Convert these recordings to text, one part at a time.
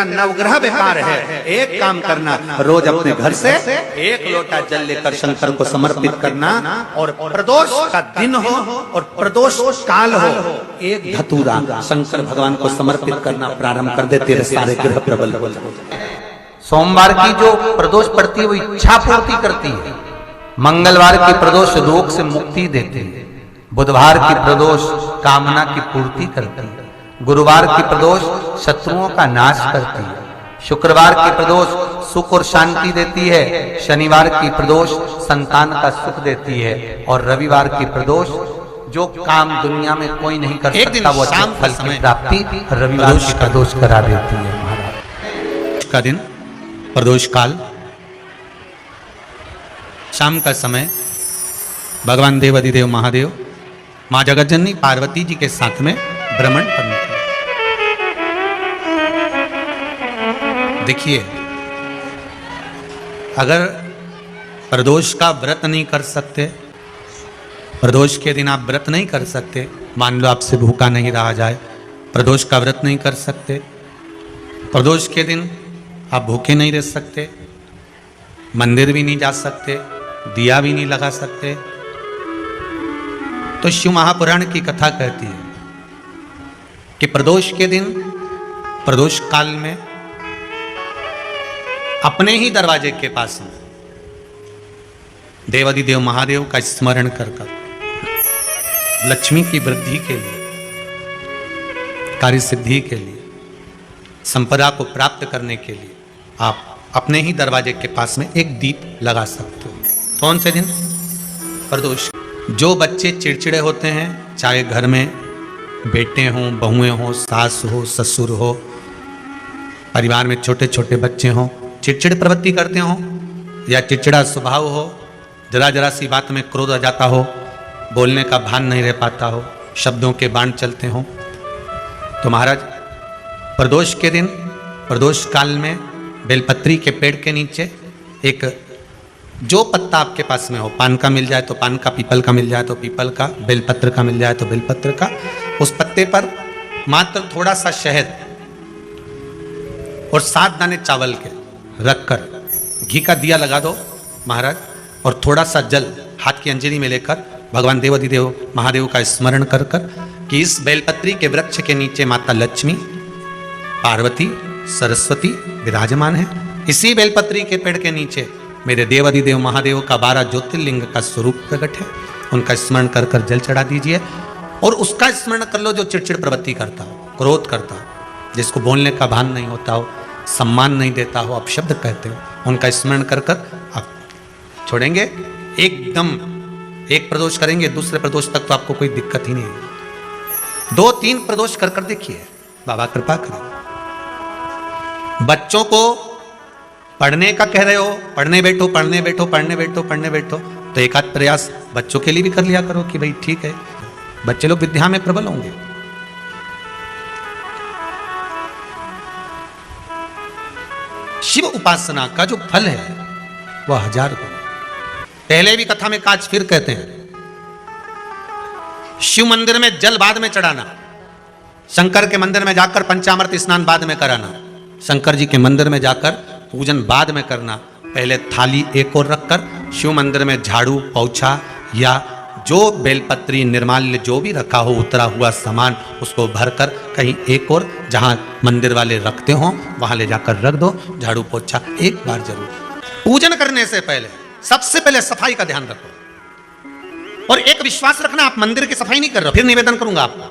नवग्रह बेकार है। एक काम करना, रोज अपने घर से एक लोटा जल लेकर शंकर को समर्पित करना, और प्रदोष का दिन हो और प्रदोष काल हो, एक धतूरा शंकर भगवान को समर्पित करना प्रारंभ कर दे, तेरे सारे ग्रह प्रबल हो जाए। सोमवार की जो प्रदोष पड़ती है वो इच्छा पूर्ति करती है, मंगलवार की प्रदोष रोग से मुक्ति देती है, बुधवार की प्रदोष कामना की पूर्ति करती है, गुरुवार की प्रदोष शत्रुओं का नाश करती है, शुक्रवार की प्रदोष सुख और शांति देती है, शनिवार की प्रदोष संतान का सुख देती है, और रविवार की प्रदोष जो काम दुनिया में कोई नहीं कर सकता वो शाम फल की प्राप्ति रविवार की प्रदोष करा देती है। महाराज का दिन प्रदोष काल, शाम का समय, भगवान देवाधिदेव महादेव माँ जगतजननी पार्वती जी के साथ में भ्रमण करने का। देखिए, अगर प्रदोष का व्रत नहीं कर सकते, प्रदोष के दिन आप व्रत नहीं कर सकते, मान लो आपसे भूखा नहीं रहा जाए, प्रदोष का व्रत नहीं कर सकते, प्रदोष के दिन आप भूखे नहीं रह सकते, मंदिर भी नहीं जा सकते, दिया भी नहीं लगा सकते, तो शिव महापुराण की कथा कहती है कि प्रदोष के दिन, प्रदोष काल में अपने ही दरवाजे के पास में देवाधिदेव महादेव का स्मरण कर लक्ष्मी की वृद्धि के लिए, कार्य सिद्धि के लिए, संपदा को प्राप्त करने के लिए आप अपने ही दरवाजे के पास में एक दीप लगा सकते हो। कौन से दिन? प्रदोष। जो बच्चे चिड़चिड़े होते हैं, चाहे घर में बेटे हों, बहुएं हों, सास हो, ससुर हो, परिवार में छोटे छोटे बच्चे हों, चिड़चिड़ प्रवृत्ति करते हों या चिड़चिड़ा स्वभाव हो, जरा जरा सी बात में क्रोध आ जाता हो, बोलने का भान नहीं रह पाता हो, शब्दों के बाण चलते हों, तो महाराज प्रदोष के दिन, प्रदोष काल में बेलपत्री के पेड़ के नीचे एक, जो पत्ता आपके पास में हो, पान का मिल जाए तो पान का, पीपल का मिल जाए तो पीपल का, बेलपत्र का मिल जाए तो बेलपत्र का, उस पत्ते पर मात्र थोड़ा सा शहद और 7 दाने चावल के रखकर घी का दिया लगा दो महाराज, और थोड़ा सा जल हाथ की अंजलि में लेकर भगवान देवाधिदेव महादेव का स्मरण कर कर कि इस बेलपत्री के वृक्ष के नीचे माता लक्ष्मी, पार्वती, सरस्वती विराजमान है, इसी बेलपत्री के पेड़ के नीचे मेरे देवाधिदेव महादेव का 12 ज्योतिर्लिंग का स्वरूप प्रकट है, उनका स्मरण कर कर जल चढ़ा दीजिए, और उसका स्मरण कर लो जो चिड़चिड़ प्रवृत्ति करता हो, क्रोध करता हो, जिसको बोलने का भान नहीं होता हो, सम्मान नहीं देता हो, अपशब्द कहते हो, उनका स्मरण कर कर आप छोड़ेंगे। एकदम एक प्रदोष करेंगे, दूसरे प्रदोष तक तो आपको कोई दिक्कत ही नहीं है। 2-3 प्रदोष कर कर देखिए, बाबा कृपा करें। बच्चों को पढ़ने का कह रहे हो, पढ़ने बैठो, पढ़ने बैठो, पढ़ने बैठो, पढ़ने बैठो, तो एक आध प्रयास बच्चों के लिए भी कर लिया करो कि भाई ठीक है, बच्चे लोग विद्या में प्रबल होंगे। शिव उपासना का जो फल है वह 1000 गुना। पहले भी कथा में काज फिर कहते हैं, शिव मंदिर में जल बाद में चढ़ाना, शंकर के मंदिर में जाकर पंचामृत स्नान बाद में कराना, शंकर जी के मंदिर में जाकर पूजन बाद में करना, पहले थाली एक और रखकर शिव मंदिर में झाड़ू, पोछा या जो बेलपत्री, निर्माल्य जो भी रखा हो, उतरा हुआ सामान, उसको भरकर कहीं एक और जहां मंदिर वाले रखते हो वहां ले जाकर रख दो, झाड़ू पोछा एक बार जरूर। पूजन करने से पहले सबसे पहले सफाई का ध्यान रखो, और एक विश्वास रखना, आप मंदिर की सफाई नहीं कर रहे हो, फिर निवेदन करूंगा आपको,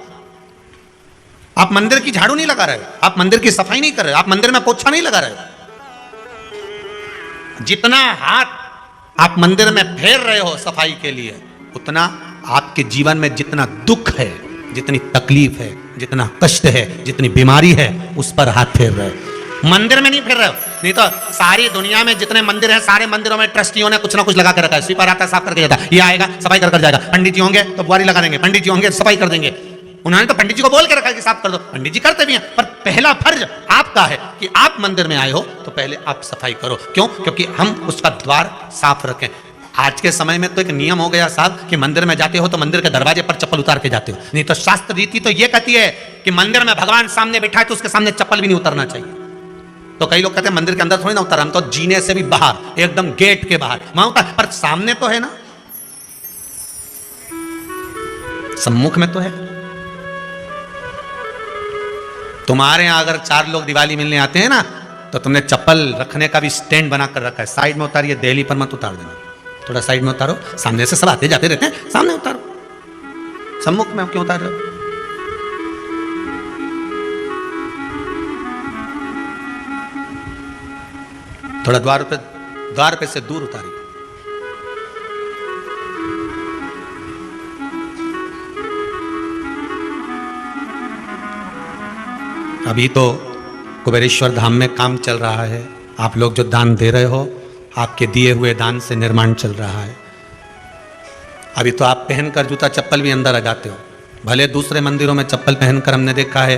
आप मंदिर की झाड़ू नहीं लगा रहे हो, आप मंदिर की सफाई नहीं कर रहे हो, आप मंदिर में पोछा नहीं लगा रहे हो, जितना हाथ आप मंदिर में फेर रहे हो सफाई के लिए, उतना आपके जीवन में जितना दुख है, जितनी तकलीफ है, जितना कष्ट है, जितनी बीमारी है, उस पर हाथ फेर रहे हो, मंदिर में नहीं फेर रहे हो। नहीं तो सारी दुनिया में जितने मंदिर हैं, सारे मंदिरों में ट्रस्टियों ने कुछ ना कुछ लगा के रखा है, स्वीपर आता है साफ करके जाता है, ये आएगा सफाई कर जाएगा, पंडित जी होंगे तो बुआरी लगा देंगे, पंडित जी होंगे सफाई कर देंगे, उन्होंने तो पंडित जी को बोल के रखा है कि साफ कर दो, पंडित जी करते भी हैं, पर पहला फर्ज आपका है कि आप मंदिर में आए हो तो पहले आप सफाई करो। क्यों? क्योंकि हम उसका द्वार साफ रखें। आज के समय में तो एक नियम हो गया साहब कि मंदिर में जाते हो तो मंदिर के दरवाजे पर चप्पल उतार के जाते हो, नहीं तो शास्त्र रीति तो ये कहती है कि मंदिर में भगवान सामने बैठा है तो उसके सामने चप्पल भी नहीं उतरना चाहिए। तो कई लोग कहते हैं मंदिर के अंदर थोड़ी ना उतर, हम तो जीने से भी बाहर, एकदम गेट के बाहर वहां उतर, पर सामने तो है ना, सम्मुख में तो है। तुम्हारे यहां अगर 4 लोग दिवाली मिलने आते हैं ना, तो तुमने चप्पल रखने का भी स्टैंड बनाकर रखा है, साइड में उतारिए, दिल्ली पर मत उतार देना, थोड़ा साइड में उतारो, सामने से सब आते जाते रहते हैं, सामने उतारो, सम्मुख में क्यों उतार रहे हो? थोड़ा द्वार पे से दूर उतारिए। अभी तो कुबेरेश्वर धाम में काम चल रहा है, आप लोग जो दान दे रहे हो, आपके दिए हुए दान से निर्माण चल रहा है। अभी तो आप पहनकर जूता चप्पल भी अंदर आ जाते हो, भले दूसरे मंदिरों में चप्पल पहनकर हमने देखा है,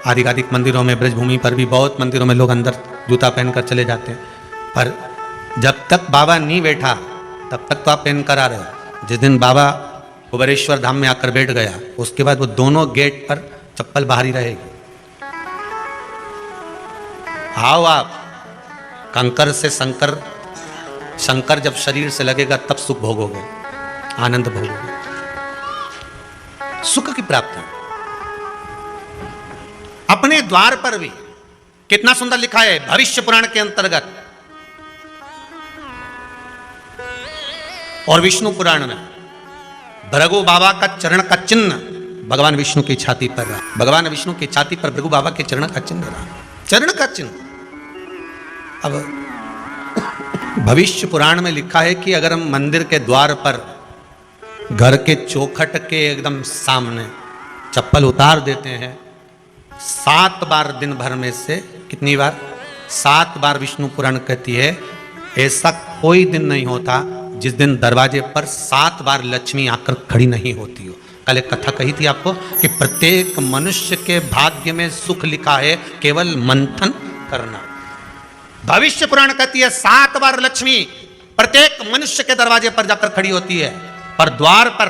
आधिकाधिक मंदिरों में, ब्रजभूमि पर भी बहुत मंदिरों में लोग अंदर जूता पहनकर चले जाते हैं, पर जब तक बाबा नहीं बैठा तब तक तो आप पहनकर आ रहे हो। जिस दिन बाबा कुबेरेश्वर धाम में आकर बैठ गया, उसके बाद वो दोनों गेट पर चप्पल बाहर ही रहेगी। आओ आप, कंकर से शंकर जब शरीर से लगेगा तब सुख भोगोगे, आनंद भोगोगे, सुख की प्राप्ति। अपने द्वार पर भी कितना सुंदर लिखा है भविष्य पुराण के अंतर्गत, और विष्णु पुराण में भृगु बाबा का चरण का चिन्ह भगवान विष्णु की छाती पर रहा, भगवान विष्णु की छाती पर भृगु बाबा के चरण का चिन्ह रहा, चरण का चिन्ह। अब भविष्य पुराण में लिखा है कि अगर हम मंदिर के द्वार पर घर के चौखट के एकदम सामने चप्पल उतार देते हैं 7 बार, दिन भर में से कितनी बार? 7 बार विष्णु पुराण कहती है ऐसा कोई दिन नहीं होता जिस दिन दरवाजे पर 7 बार लक्ष्मी आकर खड़ी नहीं होती हो। कल एक कथा कही थी आपको कि प्रत्येक मनुष्य के भाग्य में सुख लिखा है, केवल मंथन करना। भविष्य पुराण कहती है 7 बार लक्ष्मी प्रत्येक मनुष्य के दरवाजे पर जाकर खड़ी होती है, पर द्वार पर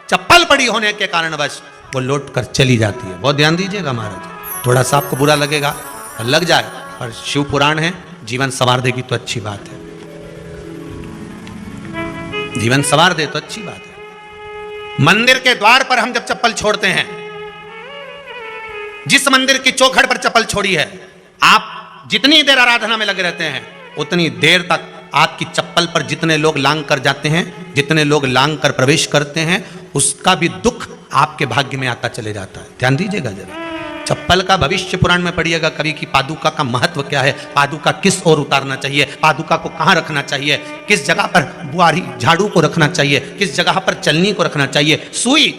चप्पल पड़ी होने के कारणवश वो लौट कर चली जाती है। बहुत ध्यान दीजिएगा महाराज, थोड़ा सा आपको बुरा लगेगा, लग जाए, पर शिव पुराण है, जीवन संवार देगी तो अच्छी बात है, जीवन संवार दे तो अच्छी बात है। मंदिर के द्वार पर हम जब चप्पल छोड़ते हैं, जिस मंदिर की चौखट पर चप्पल छोड़ी है, आप जितनी देर आराधना में लगे रहते हैं उतनी देर तक आपकी चप्पल पर जितने लोग लांग कर जाते हैं, जितने लोग लांग कर प्रवेश करते हैं, उसका भी दुख आपके भाग्य में आता चले जाता है। ध्यान दीजिएगा जरा, चप्पल का भविष्य पुराण में पढ़िएगा कभी कि पादुका का महत्व क्या है, पादुका किस ओर उतारना चाहिए, पादुका को कहाँ रखना चाहिए, किस जगह पर बुआरी झाड़ू को रखना चाहिए, किस जगह पर चलनी को रखना चाहिए, सुई